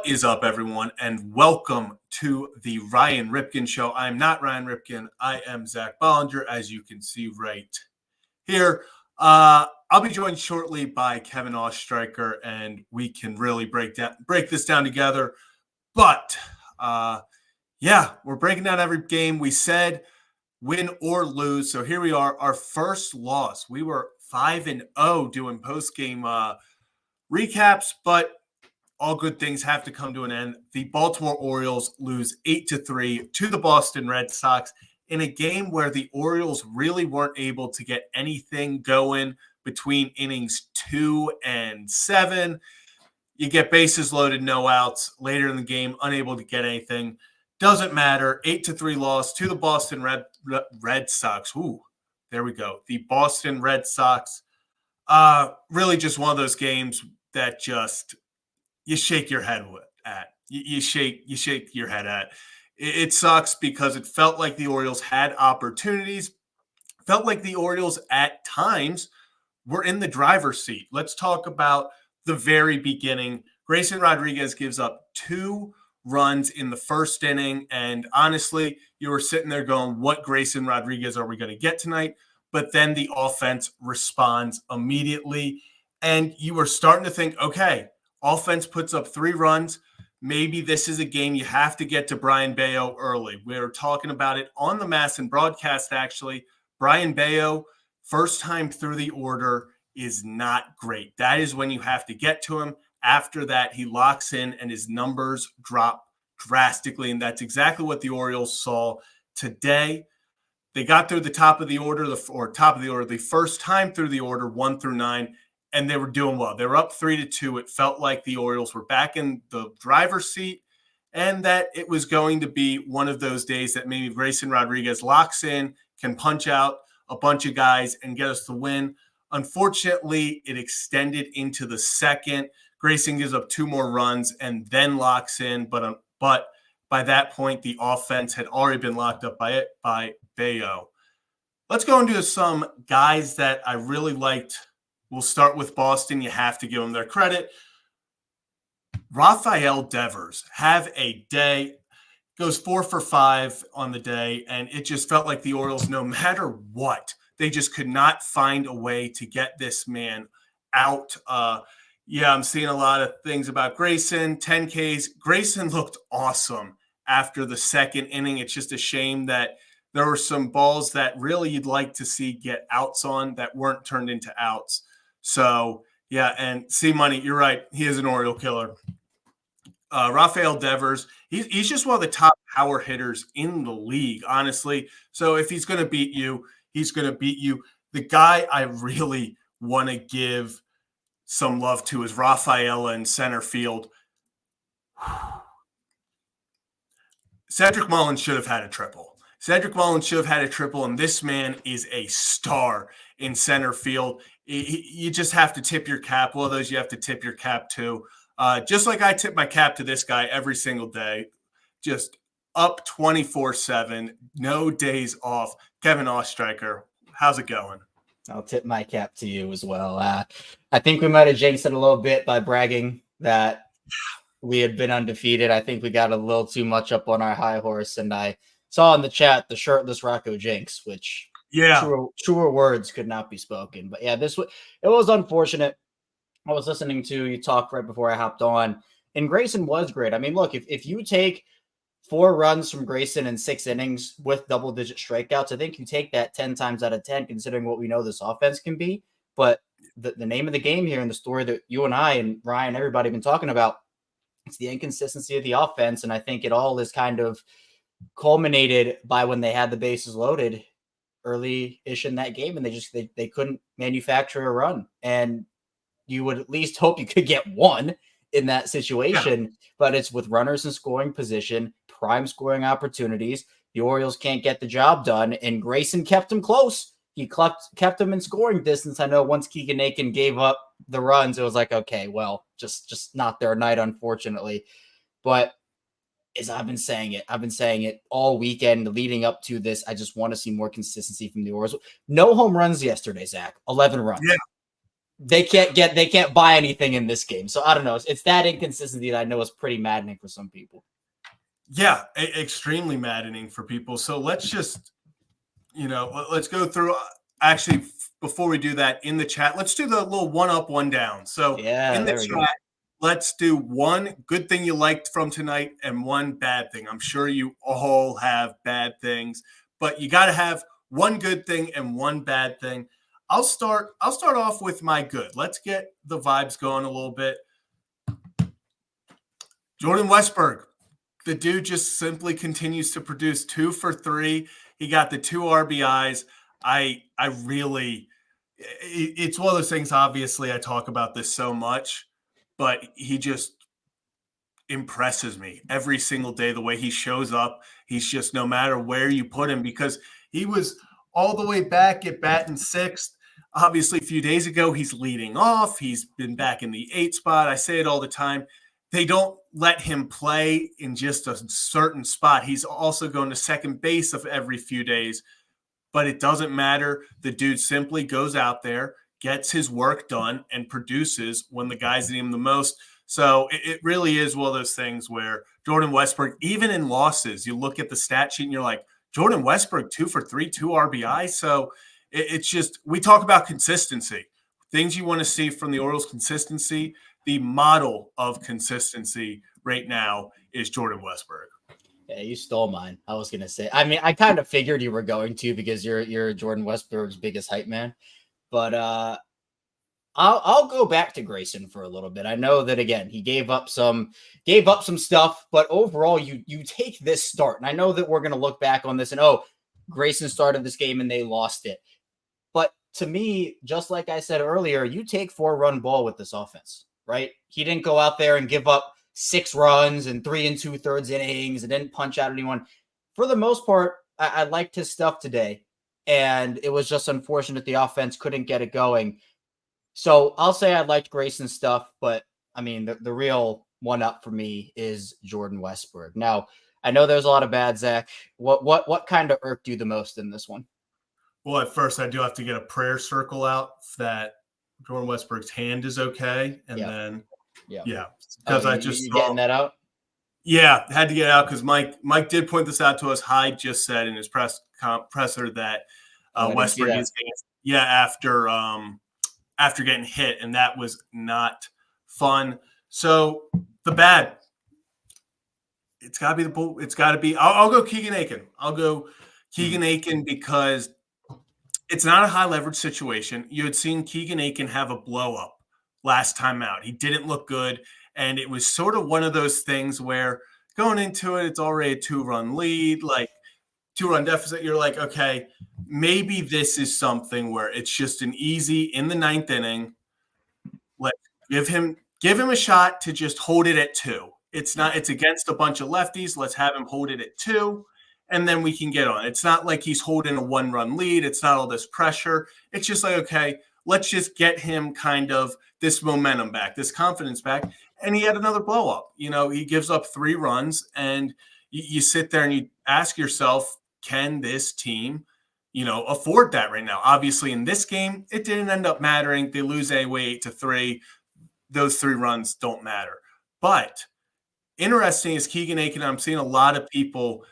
What is up, everyone, and welcome to the Ryan Ripken Show. I'm not Ryan Ripken. I am Zach Bollinger, as you can see right here. I'll be joined shortly by Kevin Ostreicher, and we can really break this down together. But, we're breaking down every game. We said win or lose, so here we are, our first loss. We were 5-0 doing post-game recaps, but all good things have to come to an end. The Baltimore Orioles lose 8-3 to the Boston Red Sox in a game where the Orioles really weren't able to get anything going between innings 2 and 7. You get bases loaded, no outs. Later in the game, unable to get anything. Doesn't matter. 8-3 loss to the Boston Red Sox. Ooh, there we go. The Boston Red Sox. Really just one of those games that just you shake your head at. You shake your head at. It sucks because it felt like the Orioles had opportunities. Felt like the Orioles at times were in the driver's seat. Let's talk about the very beginning. Grayson Rodriguez gives up 2 runs in the first inning. And honestly, you were sitting there going, what Grayson Rodriguez are we going to get tonight? But then the offense responds immediately. And you were starting to think, okay, offense puts up 3 runs. Maybe this is a game you have to get to Brayan Bello early. We were talking about it on the Masson broadcast, actually. Brayan Bello, first time through the order, is not great. That is when you have to get to him. After that, he locks in and his numbers drop drastically, and that's exactly what the Orioles saw today. They got through the top of the order, the first time through the order, 1 through 9. And they were doing well. They were up 3-2. It felt like the Orioles were back in the driver's seat and that it was going to be one of those days that maybe Grayson Rodriguez locks in, can punch out a bunch of guys and get us the win. Unfortunately, it extended into the second. Grayson gives up 2 more runs and then locks in. But by that point, the offense had already been locked up by Bello. Let's go into some guys that I really liked. We'll start with Boston. You have to give them their credit. Rafael Devers, have a day. Goes 4 for 5 on the day, and it just felt like the Orioles, no matter what, they just could not find a way to get this man out. I'm seeing a lot of things about Grayson, 10 Ks. Grayson looked awesome after the second inning. It's just a shame that there were some balls that really you'd like to see get outs on that weren't turned into outs. So, and C-Money, you're right. He is an Oriole killer. Rafael Devers, he's just one of the top power hitters in the league, honestly. So if he's going to beat you, he's going to beat you. The guy I really want to give some love to is Rafaela in center field. Cedric Mullins should have had a triple. And this man is a star in center field. You just have to tip your cap. Well, those you have to tip your cap to. Just like I tip my cap to this guy every single day. Just up 24/7, no days off. Kevin Ostreicher, how's it going? I'll tip my cap to you as well. I think we might have jinxed it a little bit by bragging that we had been undefeated. I think we got a little too much up on our high horse, and I saw in the chat the shirtless Rocco jinx, which truer words could not be spoken. But it was unfortunate. I was listening to you talk right before I hopped on, and Grayson was great. I mean, look, if you take 4 runs from Grayson in 6 innings with double-digit strikeouts, I think you take that 10 times out of 10, considering what we know this offense can be. But the name of the game here and the story that you and I and Ryan, everybody have been talking about, it's the inconsistency of the offense, and I think it all is kind of culminated by when they had the bases loaded early-ish in that game, and they couldn't manufacture a run. And you would at least hope you could get one in that situation, but it's with runners in scoring position, prime scoring opportunities. The Orioles can't get the job done, and Grayson kept them close. He kept them in scoring distance. I know once Keegan Aiken gave up the runs, it was like, okay, well, just not their night, unfortunately. But as I've been saying it all weekend leading up to this, I just want to see more consistency from the Orioles. No home runs yesterday, Zach. 11 runs. Yeah. they can't buy anything in this game. So I don't know. It's that inconsistency that I know is pretty maddening for some people. Yeah, extremely maddening for people. So let's just, let's go through. Actually, before we do that, in the chat, let's do the little one up, one down. So Yeah, in the chat, let's do one good thing you liked from tonight and one bad thing. I'm sure you all have bad things, but you got to have one good thing and one bad thing. I'll start off with my good. Let's get the vibes going a little bit. Jordan Westburg. The dude just simply continues to produce 2 for 3. He got the 2 RBIs. I really, it's one of those things. Obviously, I talk about this so much, but he just impresses me every single day. The way he shows up, he's just, no matter where you put him, because he was all the way back at batting 6th. Obviously, a few days ago, he's leading off. He's been back in the 8th spot. I say it all the time. They don't let him play in just a certain spot. He's also going to second base of every few days, but it doesn't matter. The dude simply goes out there, gets his work done, and produces when the guys need him the most. So it really is one of those things where Jordan Westburg, even in losses, you look at the stat sheet and you're like, Jordan Westburg, 2 for 3, 2 RBI. So it's just, we talk about consistency, things you want to see from the Orioles. Consistency. The model of consistency right now is Jordan Westburg. Yeah, you stole mine. I was gonna say. I mean, I kind of figured you were going to, because you're Jordan Westburg's biggest hype man. But I'll go back to Grayson for a little bit. I know that, again, he gave up some stuff, but overall, you take this start, and I know that we're gonna look back on this and, Grayson started this game and they lost it. But to me, just like I said earlier, you take 4-run ball with this offense. Right? He didn't go out there and give up 6 runs and 3 2/3 innings and didn't punch out anyone. For the most part, I liked his stuff today, and it was just unfortunate the offense couldn't get it going. So I'll say I liked Grayson's stuff, but I mean, the real one up for me is Jordan Westburg. Now, I know there's a lot of bad, Zach. What kind of irked you the most in this one? Well, at first, I do have to get a prayer circle out that Jordan Westburg's hand is okay, and then because I just you getting that out. Yeah, had to get it out because Mike did point this out to us. Hyde just said in his presser that Westburg is after getting hit, and that was not fun. So the bad, it's got to be the bull. It's got to be. I'll go Keegan Aiken. I'll go Keegan Aiken because it's not a high leverage situation. You had seen Keegan Aiken have a blow up last time out. He didn't look good. And it was sort of one of those things where going into it, it's already a 2-run lead, like 2-run deficit. You're like, okay, maybe this is something where it's just an easy in the 9th inning. Let's give him a shot to just hold it at 2. It's against a bunch of lefties. Let's have him hold it at 2. And then we can get on. It's not like he's holding a 1-run lead. It's not all this pressure. It's just like, okay, let's just get him kind of this momentum back, this confidence back. And he had another blow up. He gives up 3 runs, and you sit there and you ask yourself, can this team, afford that right now? Obviously, in this game, it didn't end up mattering. They lose anyway, 8-3. Those 3 runs don't matter. But interesting is Keegan Aiken. I'm seeing a lot of people,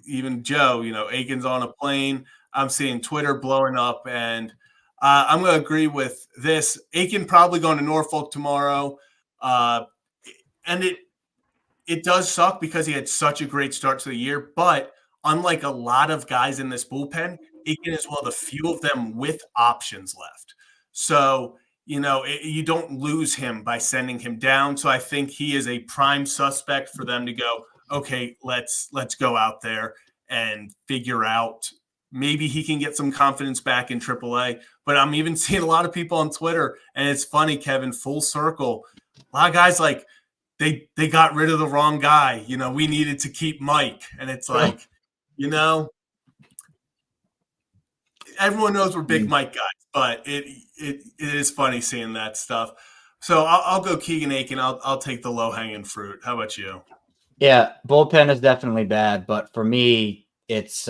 even Joe, Aiken's on a plane. I'm seeing Twitter blowing up, and I'm going to agree with this. Aiken probably going to Norfolk tomorrow. And it does suck because he had such a great start to the year. But unlike a lot of guys in this bullpen, Aiken is one of the few of them with options left. So, you don't lose him by sending him down. So I think he is a prime suspect for them to go, okay, let's go out there and figure out. Maybe he can get some confidence back in AAA. But I'm even seeing a lot of people on Twitter, and it's funny, Kevin, full circle. A lot of guys like they got rid of the wrong guy. We needed to keep Mike. And it's like, everyone knows we're big Mike guys, but it is funny seeing that stuff. So I'll go Keegan Aiken. I'll take the low-hanging fruit. How about you? Yeah, bullpen is definitely bad, but for me, it's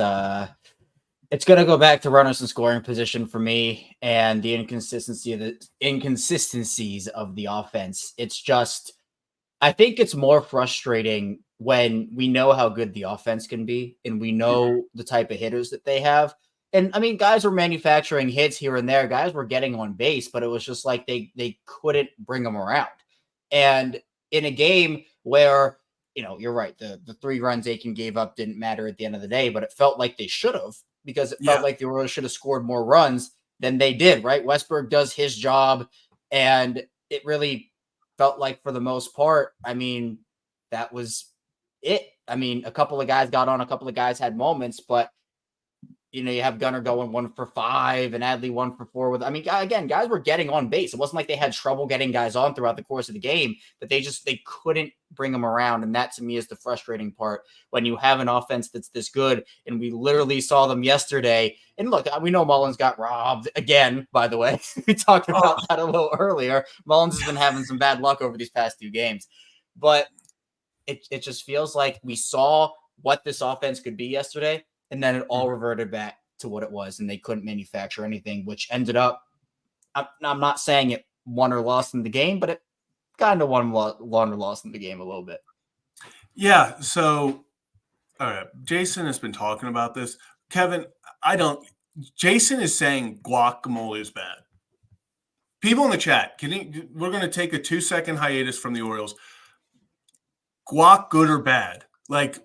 It's going to go back to runners in scoring position for me and the inconsistencies of the offense. It's just, I think it's more frustrating when we know how good the offense can be and we know the type of hitters that they have. And I mean, guys were manufacturing hits here and there. Guys were getting on base, but it was just like they couldn't bring them around. And in a game where, you're right, the 3 runs Aiken gave up didn't matter at the end of the day, but it felt like they should have, because it felt like the Orioles should have scored more runs than they did, right? Westberg does his job, and it really felt like for the most part, I mean, that was it. I mean, a couple of guys got on, a couple of guys had moments, but you have Gunnar going 1 for 5 and Adley 1 for 4 with, I mean, again, guys were getting on base. It wasn't like they had trouble getting guys on throughout the course of the game, but they couldn't bring them around. And that to me is the frustrating part when you have an offense that's this good. And we literally saw them yesterday. And look, we know Mullins got robbed again, by the way. We talked about that a little earlier. Mullins has been having some bad luck over these past 2 games, but it just feels like we saw what this offense could be yesterday. And then it all reverted back to what it was, and they couldn't manufacture anything, which ended up, I'm not saying it won or lost in the game, but it kind of won or lost in the game a little bit. Yeah, so, all right, Jason has been talking about this. Kevin, Jason is saying guacamole is bad. People in the chat, we're going to take a 2-second hiatus from the Orioles. Guac, good or bad? Like,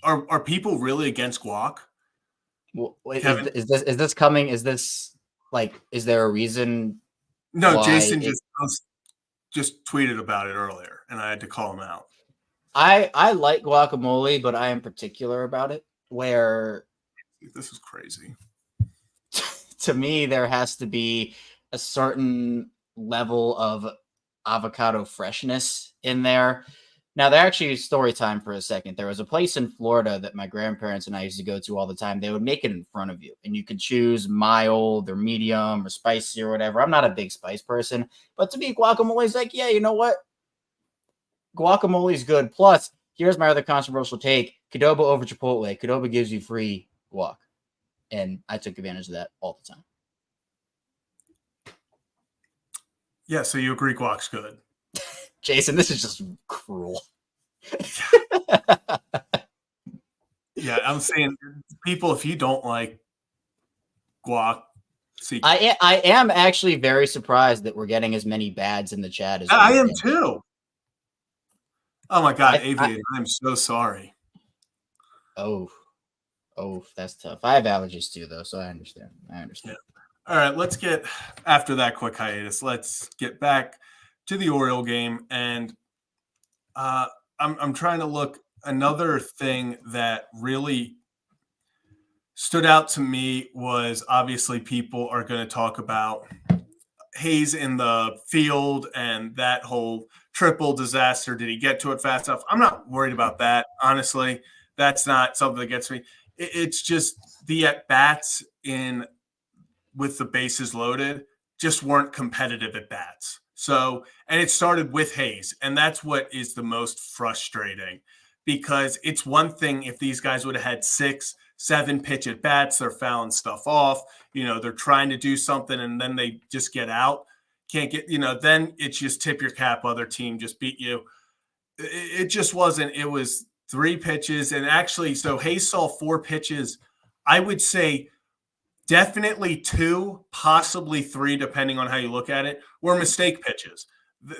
are people really against guac? Well, is this coming? Is this is there a reason? No, Jason just tweeted about it earlier, and I had to call him out. I like guacamole, but I am particular about it. Where this is crazy. To me, there has to be a certain level of avocado freshness in there. Now, they're actually story time for a second. There was a place in Florida that my grandparents and I used to go to all the time. They would make it in front of you, and you could choose mild or medium or spicy or whatever. I'm not a big spice person, but to me, guacamole is like, yeah, you know what? Guacamole is good. Plus, here's my other controversial take. Qdoba over Chipotle. Qdoba gives you free guac, and I took advantage of that all the time. Yeah, so you agree guac's good. Jason, this is just cruel. Yeah, I'm saying, people, if you don't like guac, I am actually very surprised that we're getting as many bads in the chat as I am too. Oh my God, Aviator, I'm so sorry. Oh, that's tough. I have allergies too, though, so I understand. Yeah. All right, let's get, after that quick hiatus, let's get back to the Oriole game. And I'm trying to look. Another thing that really stood out to me was, obviously people are going to talk about Hayes in the field and that whole triple disaster. Did he get to it fast enough? I'm not worried about that. Honestly, that's not something that gets me. It's just the at-bats with the bases loaded just weren't competitive at bats. So, and it started with Hayes, and that's what is the most frustrating, because it's one thing if these guys would have had 6-7 pitch at bats, they're fouling stuff off, they're trying to do something and then they just get out, can't get, then it's just tip your cap, other team just beat you. It just wasn't. It was 3 pitches, and actually, so Hayes saw 4 pitches. I would say definitely 2, possibly 3, depending on how you look at it, were mistake pitches.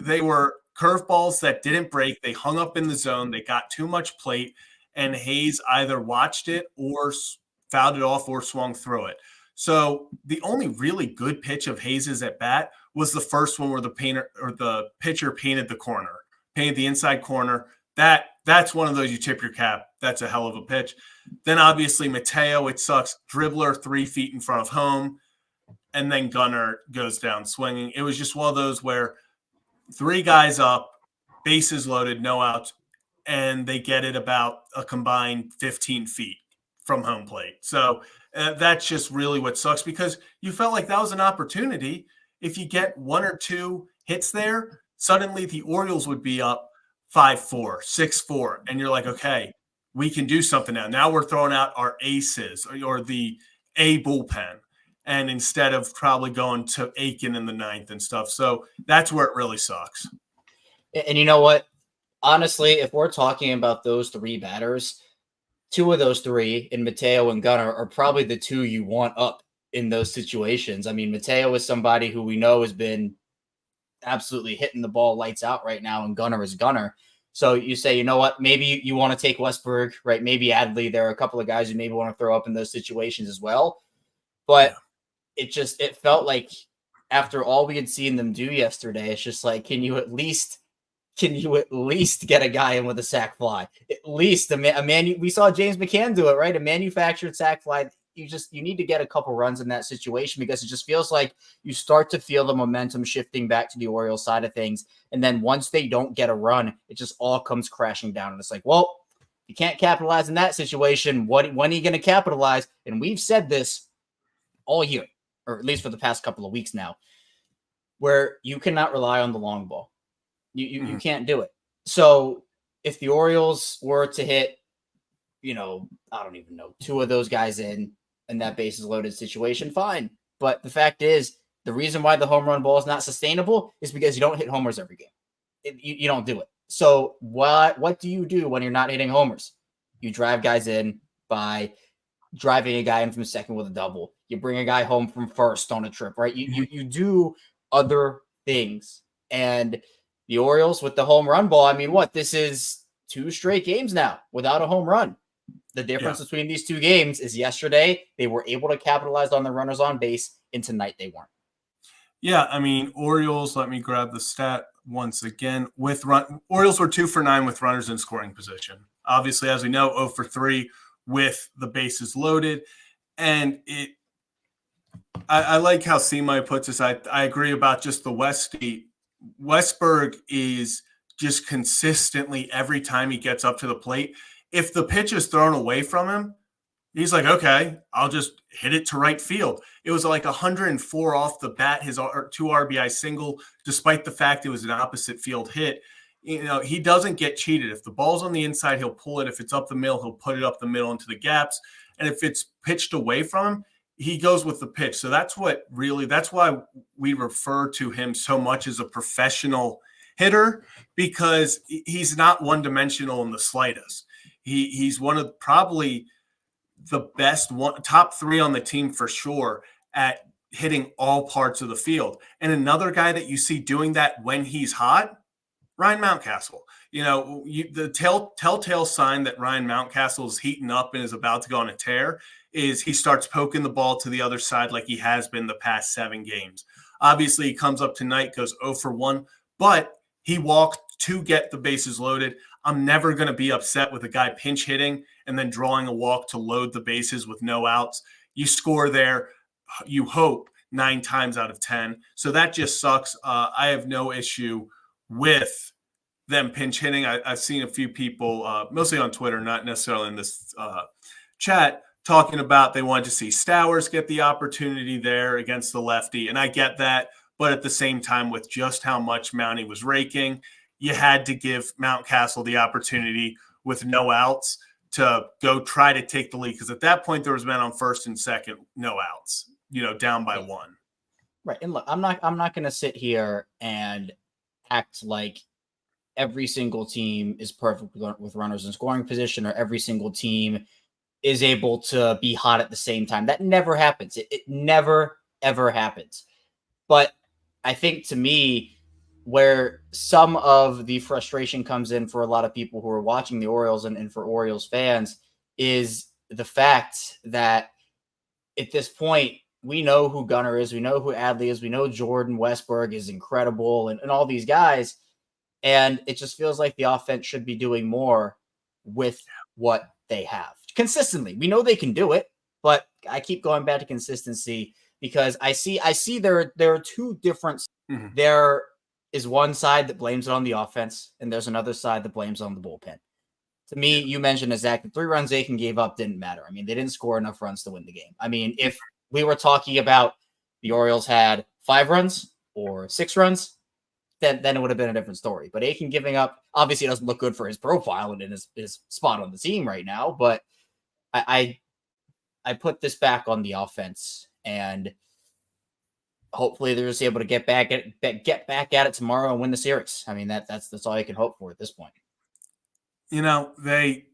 They were curveballs that didn't break. They hung up in the zone. They got too much plate, and Hayes either watched it or fouled it off or swung through it. So the only really good pitch of Hayes's at bat was the first one where the pitcher painted the inside corner. That's one of those you tip your cap. That's a hell of a pitch. Then obviously Mateo, it sucks. Dribbler 3 feet in front of home, and then Gunnar goes down swinging. It was just one of those where 3 guys up, bases loaded, no outs, and they get it about a combined 15 feet from home plate. So that's just really what sucks, because you felt like that was an opportunity. If you get 1 or 2 hits there, suddenly the Orioles would be up 5-4, 6-4, and you're like, okay, we can do something now. Now we're throwing out our aces, or the a bullpen, and instead of probably going to Aiken in the ninth and stuff. So that's where it really sucks. And you know what? Honestly, if we're talking about those three batters, two of those three in Mateo and Gunnar are probably the two you want up in those situations. I mean, Mateo is somebody who we know has been absolutely hitting the ball lights out right now, and Gunnar is Gunnar. So you say, you know what, maybe you want to take Westberg, right? Maybe Adley. There are a couple of guys you maybe want to throw up in those situations as well. But it felt like after all we had seen them do yesterday, it's just like, can you at least get a guy in with a sac fly? At least a man. We saw James McCann do it, right? A manufactured sac fly. You need to get a couple runs in that situation, because it just feels like you start to feel the momentum shifting back to the Orioles side of things. And then once they don't get a run, it just all comes crashing down. And it's like, well, you can't capitalize in that situation. When are you going to capitalize? And we've said this all year, or at least for the past couple of weeks now, where you cannot rely on the long ball. You can't do it. So if the Orioles were to hit, I don't even know, two of those guys in that bases loaded situation, fine. But the fact is, the reason why the home run ball is not sustainable is because you don't hit homers every game. You don't do it. So what do you do when you're not hitting homers? You drive guys in by driving a guy in from second with a double. You bring a guy home from first on a trip, right? You do other things. And the Orioles with the home run ball, I mean, this is 2 straight games now without a home run. The difference between these 2 games is yesterday they were able to capitalize on the runners on base, and tonight they weren't. Yeah, I mean, Orioles, let me grab the stat once again. Orioles were 2 for 9 with runners in scoring position. Obviously, as we know, 0 for 3 with the bases loaded. And I like how Semai puts this. I agree about just the Westie. Westberg is just consistently, every time he gets up to the plate, if the pitch is thrown away from him, he's like, okay, I'll just hit it to right field. It was like 104 off the bat, his 2 RBI single, despite the fact it was an opposite field hit. He doesn't get cheated. If the ball's on the inside, he'll pull it. If it's up the middle, he'll put it up the middle into the gaps. And if it's pitched away from him, he goes with the pitch. So that's why we refer to him so much as a professional hitter, because he's not one-dimensional in the slightest. He's one of probably the best top 3 on the team for sure at hitting all parts of the field. And another guy that you see doing that when he's hot, Ryan Mountcastle. The telltale sign that Ryan Mountcastle is heating up and is about to go on a tear is he starts poking the ball to the other side like he has been the past 7 games. Obviously, he comes up tonight, goes 0 for 1, but he walked to get the bases loaded. I'm never going to be upset with a guy pinch hitting and then drawing a walk to load the bases with no outs. You score there, you hope, 9 times out of 10. So that just sucks. I have no issue with them pinch hitting. I've seen a few people, mostly on Twitter, not necessarily in this chat, talking about they wanted to see Stowers get the opportunity there against the lefty. And I get that. But at the same time, with just how much Mountie was raking, you had to give Mountcastle the opportunity with no outs to go try to take the lead. Because at that point, there was men on first and second, no outs, down by 1. Right. And look, I'm not going to sit here and act like every single team is perfect with runners in scoring position, or every single team is able to be hot at the same time. That never happens. It never, ever happens. But I think, to me, where some of the frustration comes in for a lot of people who are watching the Orioles and for Orioles fans is the fact that at this point, we know who Gunnar is. We know who Adley is. We know Jordan Westberg is incredible and all these guys. And it just feels like the offense should be doing more with what they have consistently. We know they can do it, but I keep going back to consistency because I see there are 2 different. Mm-hmm. There is one side that blames it on the offense, and there's another side that blames it on the bullpen. To me, you mentioned, Zach, the 3 runs Aiken gave up didn't matter. I mean, they didn't score enough runs to win the game. I mean, if we were talking about the Orioles had 5 runs or 6 runs, then it would have been a different story. But Aiken giving up, obviously it doesn't look good for his profile and in his spot on the team right now. But I I put this back on the offense, and hopefully they're just able to get back at it tomorrow and win the series. I mean, that's all you can hope for at this point. You know, they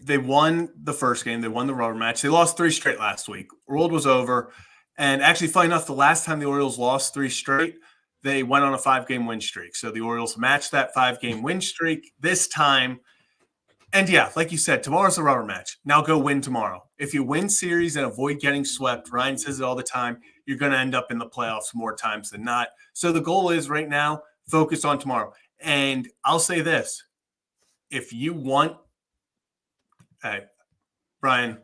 won the first game. They won the rubber match. They lost 3 straight last week. World was over. And actually, funny enough, the last time the Orioles lost 3 straight, they went on a 5-game win streak. So the Orioles matched that 5-game win streak this time. And yeah, like you said, tomorrow's a rubber match. Now go win tomorrow. If you win series and avoid getting swept, Ryan says it all the time, you're going to end up in the playoffs more times than not. So the goal is right now, focus on tomorrow. And I'll say this. If you want – hey, Brian,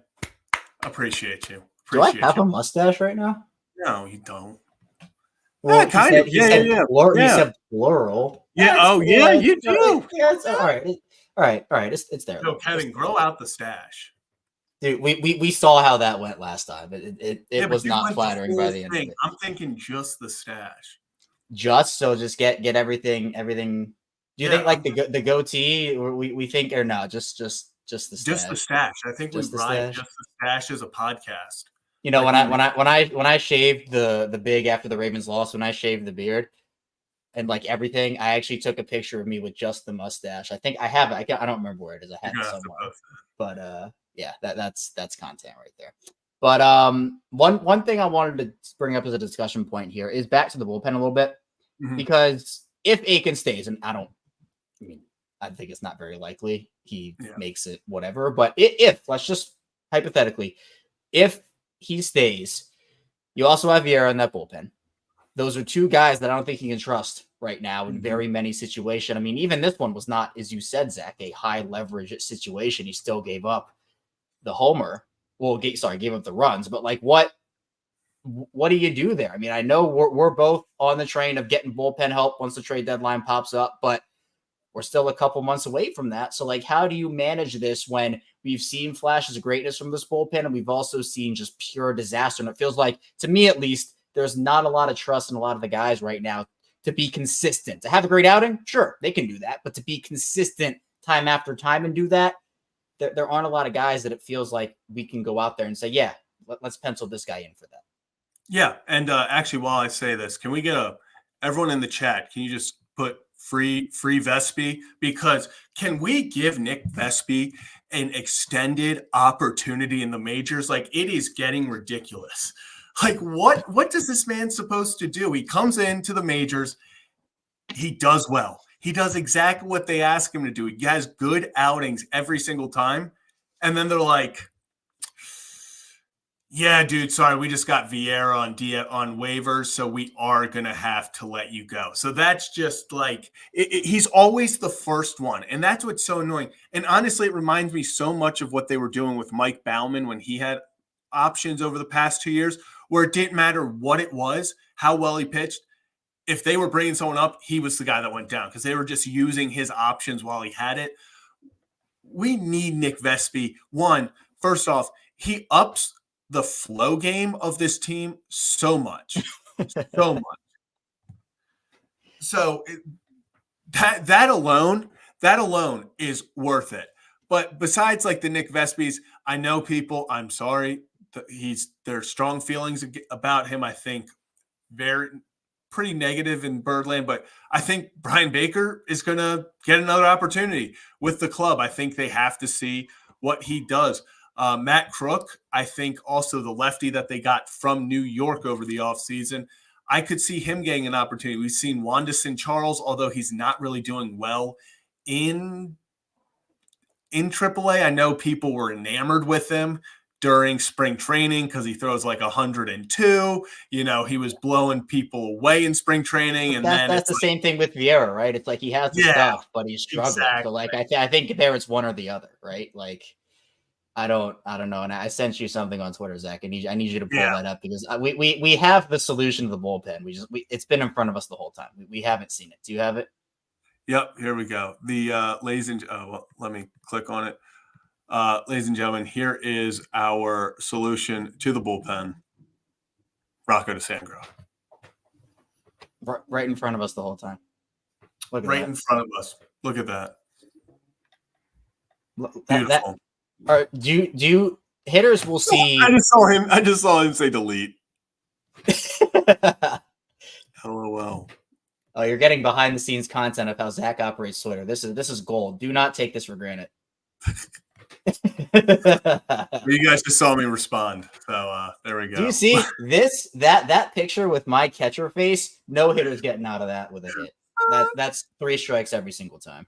appreciate you. Do I have a mustache right now? No, you don't. Well, kind of. He said plural. Yeah. Oh, yeah, you do. Yeah, all right. It's there. So, Kevin, grow out the stash. Dude, we saw how that went last time. It was not flattering by the end of it. I'm thinking just the stash. Just get everything. Do you think like the goatee, or we think, or no, just the stash? Just the stash. I think we ride just the stash as a podcast. You know, when I shaved the big after the Ravens lost, when I shaved the beard and like everything, I actually took a picture of me with just the mustache. I think I have it. I don't remember where it is. I had it somewhere. But yeah, that's content right there. But one thing I wanted to bring up as a discussion point here is back to the bullpen a little bit, because if Aiken stays, and I think it's not very likely he makes it, whatever. But if let's just hypothetically, if he stays, you also have Vieira in that bullpen. Those are 2 guys that I don't think he can trust right now in very many situations. I mean, even this one was not, as you said, Zach, a high leverage situation. He still gave up the homer. Well, gave up the runs. But like, what do you do there? I mean, I know we're both on the train of getting bullpen help once the trade deadline pops up, but we're still a couple months away from that. So, like, how do you manage this when we've seen flashes of greatness from this bullpen and we've also seen just pure disaster? And it feels like, to me at least, there's not a lot of trust in a lot of the guys right now to be consistent. To have a great outing, sure, they can do that. But to be consistent time after time and do that, there aren't a lot of guys that it feels like we can go out there and say, yeah, let's pencil this guy in for that. Yeah, and actually, while I say this, can we get everyone in the chat, can you just put free Vespi? Because can we give Nick Vespi an extended opportunity in the majors? Like, it is getting ridiculous. Like, what does this man supposed to do? He comes into the majors, he does well. He does exactly what they ask him to do. He has good outings every single time. And then they're like, yeah, dude, sorry, we just got Vieira on waivers, so we are going to have to let you go. So that's just like, he's always the first one. And that's what's so annoying. And honestly, it reminds me so much of what they were doing with Mike Baumann when he had options over the past 2 years, where it didn't matter what it was, how well he pitched. If they were bringing someone up, he was the guy that went down because they were just using his options while he had it. We need Nick Vespi. First off, he ups the flow game of this team so much. So much. So that alone is worth it. But besides like the Nick Vespis, I know people, I'm sorry, there's strong feelings about him. I think pretty negative in Birdland, but I think Brian Baker is going to get another opportunity with the club. I think they have to see what he does. Matt Crook, I think also the lefty that they got from New York over the offseason, I could see him getting an opportunity. We've seen Wanderson Charles, although he's not really doing well in AAA. I know people were enamored with him during spring training because he throws like 102. You know, he was blowing people away in spring training. And that's the same thing with Vieira, right? It's like he has the stuff, but he's struggling. Exactly. So like I think there it's one or the other, right? Like I don't know. And I sent you something on Twitter, Zach. I need you to pull that up because we have the solution to the bullpen. It's been in front of us the whole time. We haven't seen it. Do you have it? Yep. Here we go. The let me click on it. Ladies and gentlemen, here is our solution to the bullpen. Rocco DeSangro. Right in front of us the whole time. Right in front of us. Look at that. Beautiful. Do you hitters will see. I just saw him say delete. LOL. Oh, you're getting behind the scenes content of how Zach operates Twitter. This is gold. Do not take this for granted. You guys just saw me respond. So there we go. Do you see this? That picture with my catcher face? No hitter's getting out of that with a hit. That's 3 strikes every single time.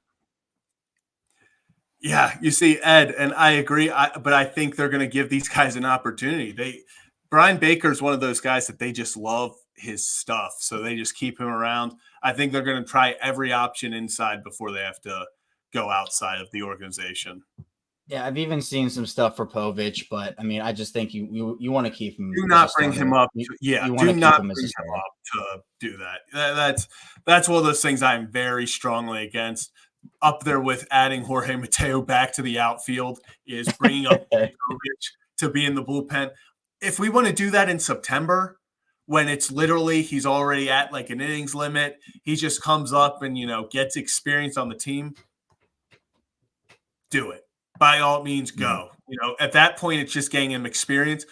Yeah, you see, Ed, and I agree, but I think they're going to give these guys an opportunity. Brian Baker's one of those guys that they just love his stuff, so they just keep him around. I think they're going to try every option inside before they have to go outside of the organization. Yeah, I've even seen some stuff for Povich, but I mean, I just think you want to keep him. Do not bring him up. Do not bring him up to do that. That's one of those things I'm very strongly against. Up there with adding Jorge Mateo back to the outfield is bringing up Povich to be in the bullpen. If we want to do that in September, when it's literally he's already at like an innings limit, he just comes up and gets experience on the team. Do it. By all means, go. At that point, it's just getting him experience.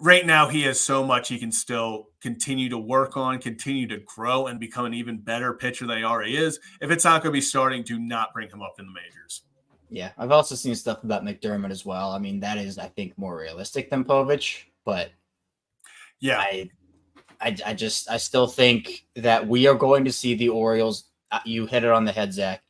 Right now, he has so much he can still continue to work on, continue to grow, and become an even better pitcher than he already is. If it's not going to be starting, do not bring him up in the majors. Yeah, I've also seen stuff about McDermott as well. I mean, that is, I think, more realistic than Povich, but yeah, I still think that we are going to see the Orioles. You hit it on the head, Zach.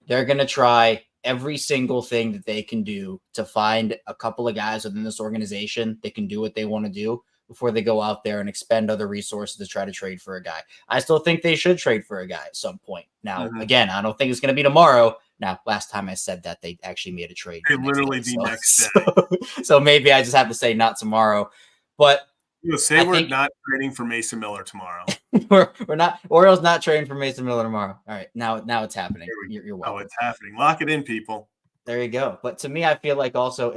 They're going to try every single thing that they can do to find a couple of guys within this organization that can do what they want to do before they go out there and expend other resources to try to trade for a guy. I still think they should trade for a guy at some point. Now, again, I don't think it's going to be tomorrow. Now, last time I said that, they actually made a trade. Literally the next day. So maybe I just have to say not tomorrow. But we're not trading for Mason Miller tomorrow. we're not. Orioles not trading for Mason Miller tomorrow. All right, now it's happening. You're welcome. Oh, it's happening. Lock it in, people. There you go. But to me, I feel like also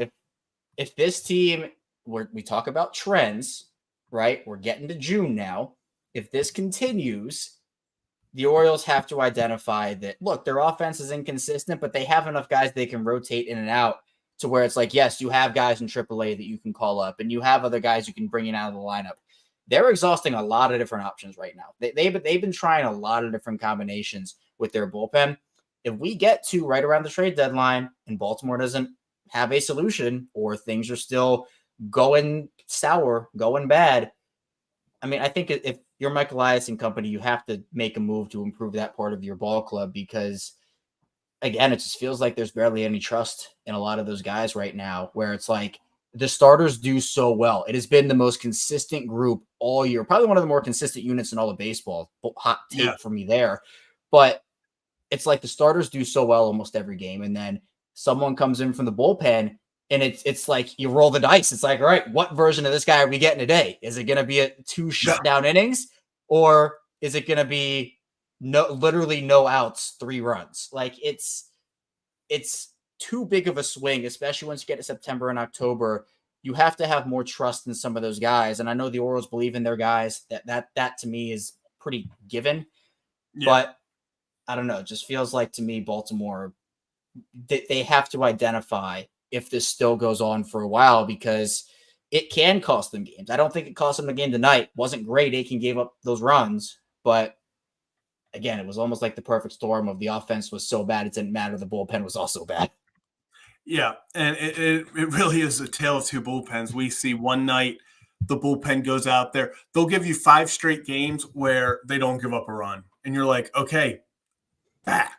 if this team, we talk about trends, right? We're getting to June now. If this continues, the Orioles have to identify that, look, their offense is inconsistent, but they have enough guys they can rotate in and out to where it's like, yes, you have guys in AAA that you can call up, and you have other guys you can bring in out of the lineup. They're exhausting a lot of different options right now. They've been trying a lot of different combinations with their bullpen. If we get to right around the trade deadline and Baltimore doesn't have a solution, or things are still going sour, going bad, I mean, I think if you're Mike Elias and company, you have to make a move to improve that part of your ball club because, again, it just feels like there's barely any trust in a lot of those guys right now, where it's like the starters do so well. It has been the most consistent group all year, probably one of the more consistent units in all of baseball. Hot take for me there. But it's like the starters do so well almost every game, and then someone comes in from the bullpen, and it's like you roll the dice. It's like, all right, what version of this guy are we getting today? Is it going to be 2 shutdown innings, or is it going to be literally no outs, 3 runs? Like it's too big of a swing, especially once you get to September and October. You have to have more trust in some of those guys, and I know the Orioles believe in their guys. That to me is pretty given, but I don't know. It just feels like to me, Baltimore, they have to identify if this still goes on for a while, because it can cost them games. I don't think it cost them the game tonight. Wasn't great. Aiken gave up those runs, but again, it was almost like the perfect storm of the offense was so bad it didn't matter. The bullpen was also bad. Yeah, and it really is a tale of 2 bullpens. We see one night the bullpen goes out there. They'll give you 5 straight games where they don't give up a run. And you're like, okay, back.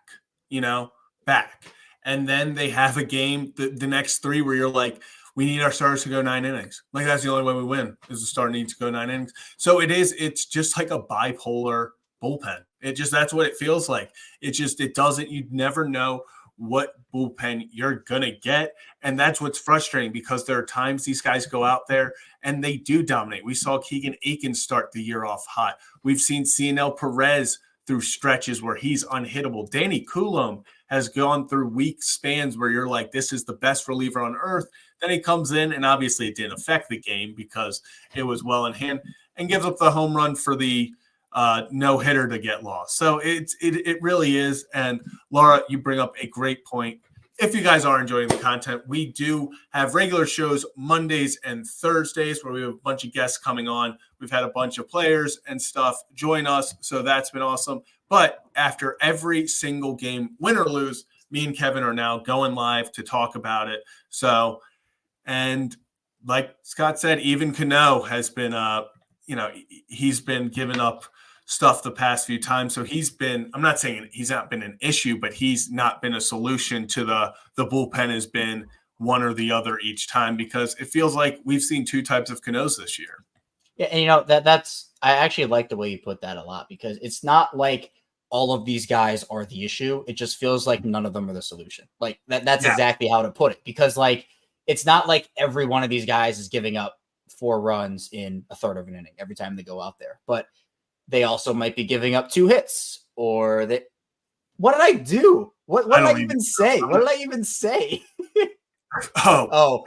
And then they have a game, the next 3 where you're like, we need our starters to go 9 innings. Like, that's the only way we win, is the starter needs to go 9 innings. So it's just like a bipolar bullpen. That's what it feels like. You'd never know what bullpen you're going to get. And that's what's frustrating, because there are times these guys go out there and they do dominate. We saw Keegan Aiken start the year off hot. We've seen Cionel Perez through stretches where he's unhittable. Danny Coulomb has gone through week spans where you're like, this is the best reliever on earth. Then he comes in, and obviously it didn't affect the game because it was well in hand, and gives up the home run for the no-hitter to get lost. So it really is. And Laura, you bring up a great point. if you guys are enjoying the content, we do have regular shows Mondays and Thursdays where we have a bunch of guests coming on. We've had a bunch of players and stuff join us, so that's been awesome. But after every single game, win or lose, me and Kevin are now going live to talk about it. So, and like Scott said, even Cano has been, he's been giving up stuff the past few times. So I'm not saying he's not been an issue, but he's not been a solution to the bullpen has been one or the other each time, because it feels like we've seen two types of Canos this year. Yeah. And that's, I actually like the way you put that a lot, because it's not like all of these guys are the issue. It just feels like none of them are the solution. Like that's exactly how to put it, because like, it's not like every one of these guys is giving up 4 runs in a third of an inning every time they go out there, but they also might be giving up 2 hits, or that. What did I do? What did I even say? What did I even say? Oh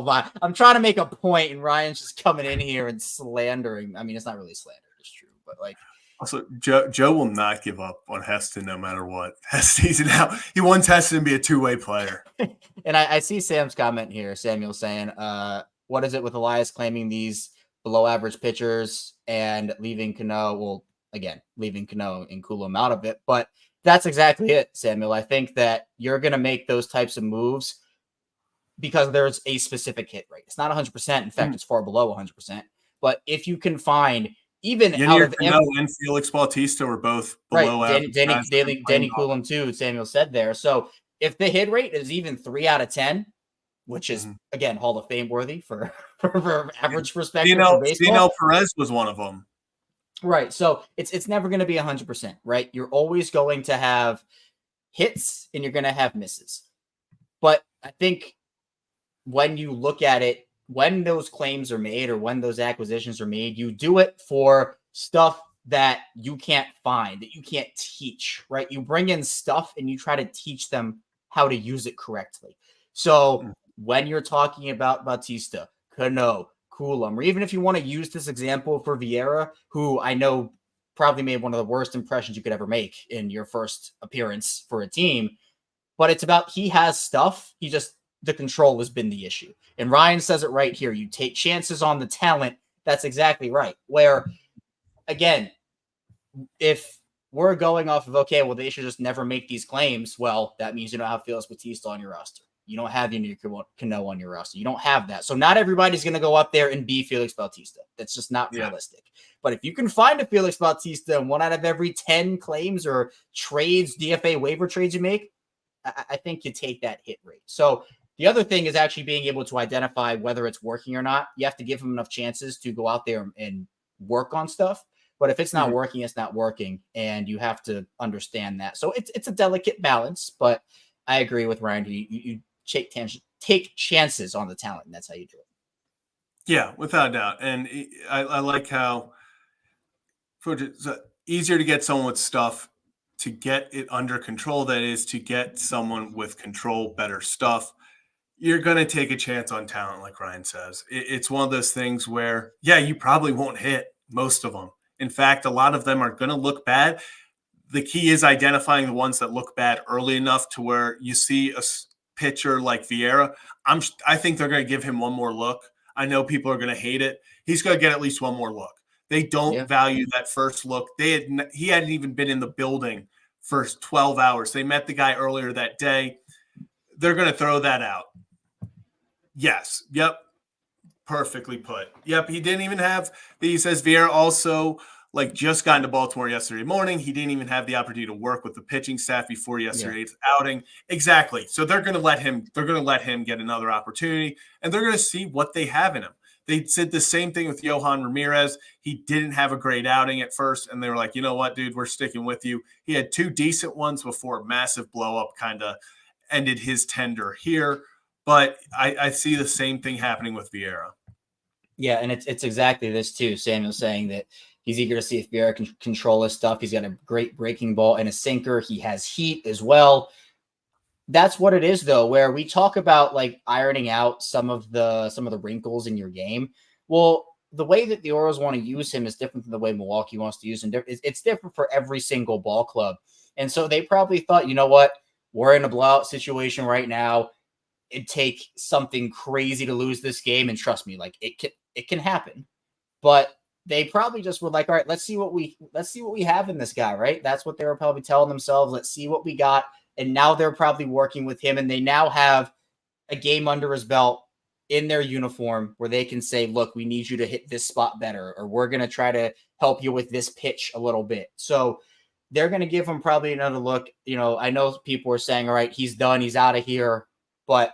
my! I'm trying to make a point, and Ryan's just coming in here and slandering. I mean, it's not really slander; it's true. But like, also, Joe will not give up on Heston no matter what. He's out. He wants Heston to be a 2-way player. And I see Sam's comment here. Samuel saying, "What is it with Elias claiming these below average pitchers and leaving Cano?" Well, again, leaving Cano and Coulomb out of it, but that's exactly it, Samuel. I think that you're going to make those types of moves because there's a specific hit rate. It's not 100%. In fact, it's far below 100%. But if you can find even out of Cano and Felix Bautista were both below average. Danny Coulomb too, Samuel said there. So if the hit rate is even 3 out of 10, which is again Hall of Fame worthy for average perspective. Dino Perez was one of them. Right. So it's never going to be 100%, right? You're always going to have hits and you're going to have misses. But I think when you look at it, when those claims are made or when those acquisitions are made, you do it for stuff that you can't find, that you can't teach, right? You bring in stuff and you try to teach them how to use it correctly. So when you're talking about Bautista, Cano, Coulomb, or even if you want to use this example for Vieira, who I know probably made one of the worst impressions you could ever make in your first appearance for a team, but it's about he has stuff. The control has been the issue. And Ryan says it right here. You take chances on the talent. That's exactly right. Where, again, if we're going off of, okay, well, they should just never make these claims, well, that means you don't have Felix Bautista on your roster. You don't have Yunior Cano on your roster. You don't have that. So not everybody's going to go up there and be Felix Bautista. That's just not realistic. But if you can find a Felix Bautista in 1 out of every 10 claims or trades, DFA waiver trades you make, I think you take that hit rate. So the other thing is actually being able to identify whether it's working or not. You have to give him enough chances to go out there and work on stuff. But if it's not working, it's not working. And you have to understand that. So it's a delicate balance. But I agree with Ryan. You take chances on the talent, and that's how you do it. Yeah, without a doubt. And I like how it's easier to get someone with stuff to get it under control. That is to get someone with control, better stuff. You're going to take a chance on talent, like Ryan says. It's one of those things where, you probably won't hit most of them. In fact, a lot of them are going to look bad. The key is identifying the ones that look bad early enough to where you see a pitcher like Vieira. I think they're going to give him one more look. I know people are going to hate it. He's going to get at least one more look. They don't value that first look. He hadn't even been in the building for 12 hours. They met the guy earlier that day. They're going to throw that out. Yes. Yep. Perfectly put. Yep. He didn't even have he says Vieira also just got into Baltimore yesterday morning. He didn't even have the opportunity to work with the pitching staff before yesterday's outing. Exactly. So they're going to let him get another opportunity, and they're going to see what they have in him. They said the same thing with Yohan Ramirez. He didn't have a great outing at first, and they were like, you know what, dude, we're sticking with you. He had 2 decent ones before a massive blow-up kind of ended his tender here. But I see the same thing happening with Vieira. Yeah, and it's exactly this too. Samuel's saying that he's eager to see if Vieira can control his stuff. He's got a great breaking ball and a sinker. He has heat as well. That's what it is, though, where we talk about ironing out some of the wrinkles in your game. Well, the way that the Orioles want to use him is different than the way Milwaukee wants to use him. It's different for every single ball club. And so they probably thought, you know what? we're in a blowout situation right now. It'd take something crazy to lose this game. And trust me, like it can happen. But they probably just were like, all right, let's see what we have in this guy, right? That's what they were probably telling themselves. Let's see what we got. And now they're probably working with him, and they now have a game under his belt in their uniform where they can say, look, we need you to hit this spot better, or we're going to try to help you with this pitch a little bit. So they're going to give him probably another look. I know people are saying, all right, he's done, he's out of here, but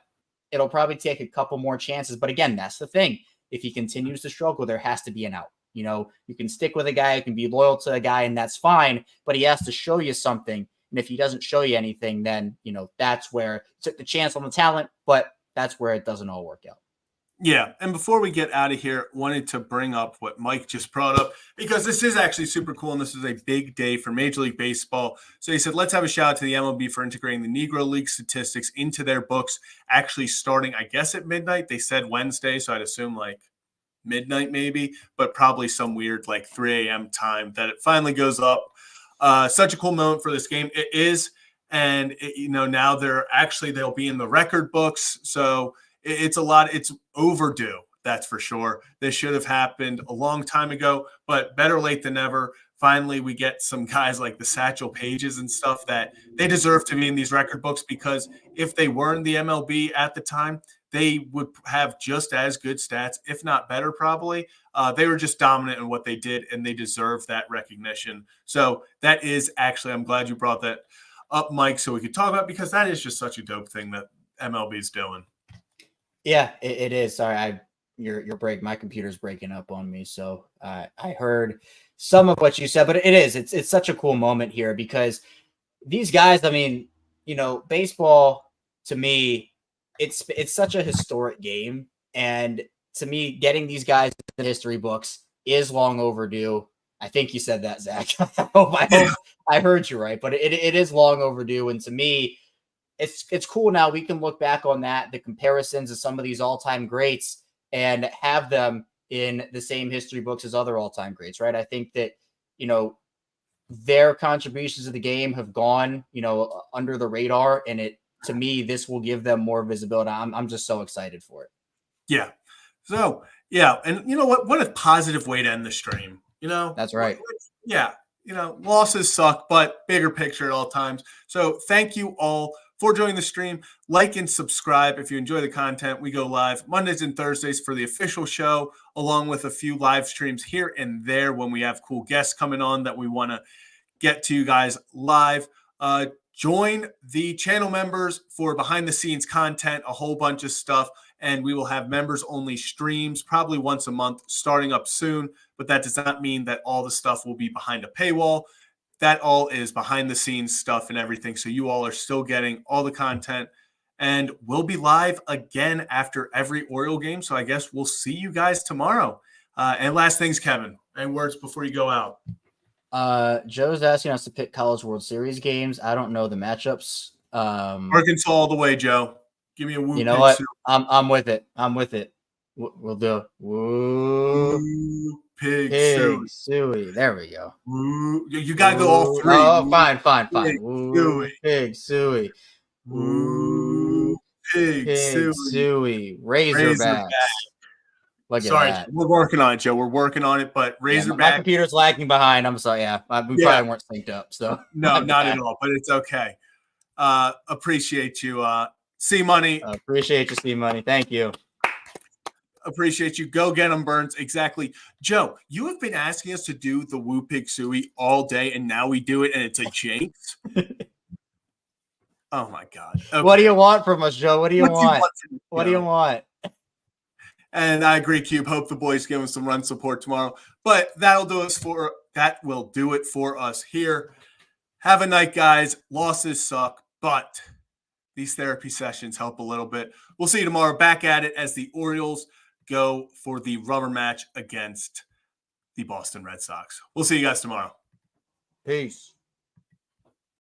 it'll probably take a couple more chances. But again, that's the thing. If he continues to struggle, there has to be an out. You can stick with a guy, you can be loyal to a guy, and that's fine, but he has to show you something. And if he doesn't show you anything, then, that's where took the chance on the talent, but that's where it doesn't all work out. Yeah. And before we get out of here, wanted to bring up what Mike just brought up, because this is actually super cool. And this is a big day for Major League Baseball. So he said, let's have a shout out to the MLB for integrating the Negro League statistics into their books, actually starting, I guess, at midnight. They said Wednesday. So I'd assume like midnight maybe, but probably some weird like 3 a.m. time that it finally goes up. Such a cool moment for this game. It is. And, now they'll be in the record books. So it's overdue. That's for sure. This should have happened a long time ago, but better late than never. Finally, we get some guys like the Satchel Pages and stuff that they deserve to be in these record books, because if they were in the MLB at the time, they would have just as good stats, if not better, probably. They were just dominant in what they did, and they deserve that recognition. So that is actually, I'm glad you brought that up, Mike, so we could talk about it, because that is just such a dope thing that MLB is doing. Yeah, it is. Sorry, your break. My computer's breaking up on me, so I heard some of what you said, but it's such a cool moment here, because these guys, I mean, baseball to me, it's such a historic game, and to me, getting these guys in the history books is long overdue. I think you said that, Zach. I hope I heard you right, but it is long overdue, and to me, it's cool now. We can look back on that, the comparisons of some of these all-time greats, and have them in the same history books as other all-time greats, right? I think that, their contributions to the game have gone, under the radar, and to me, this will give them more visibility. I'm just so excited for it. Yeah. So, yeah. And you know what a positive way to end the stream, That's right. Yeah. Losses suck, but bigger picture at all times. So thank you all for joining the stream. Like and subscribe if you enjoy the content. We go live Mondays and Thursdays for the official show, along with a few live streams here and there when we have cool guests coming on that we want to get to you guys live. Join the channel members for behind the scenes content, a whole bunch of stuff. And we will have members only streams probably once a month starting up soon. But that does not mean that all the stuff will be behind a paywall. That all is behind the scenes stuff and everything. So you all are still getting all the content, and we'll be live again after every Oriole game. So I guess we'll see you guys tomorrow. And last things, Kevin, any words before you go out? Joe's asking us to pick College World Series games. I don't know the matchups. Arkansas all the way, Joe. Give me a woo. You know what? I'm with it. We'll do woo pig suey. There we go. Woo. You gotta go all three. Oh, fine. Pig, Woo, pig suey. Woo, pig suey. Razorback. Look at that. We're working on it, Joe. We're working on it, but Razorback. My computer's lagging behind. I'm sorry. Yeah, we probably weren't synced up. So no, not at all. But it's okay. Appreciate you, C-Money. Appreciate you, C-Money. Thank you. Appreciate you. Go get them, Burns. Exactly. Joe, you have been asking us to do the Woo Pig Suey all day, and now we do it, and it's a jinx. Oh, my God. Okay. What do you want from us, Joe? What do you want? What do you want? And I agree, Cube. Hope the boys give us some run support tomorrow. But that will do it for us here. Have a night, guys. Losses suck, but these therapy sessions help a little bit. We'll see you tomorrow. Back at it as the Orioles go for the rubber match against the Boston Red Sox. We'll see you guys tomorrow. Peace.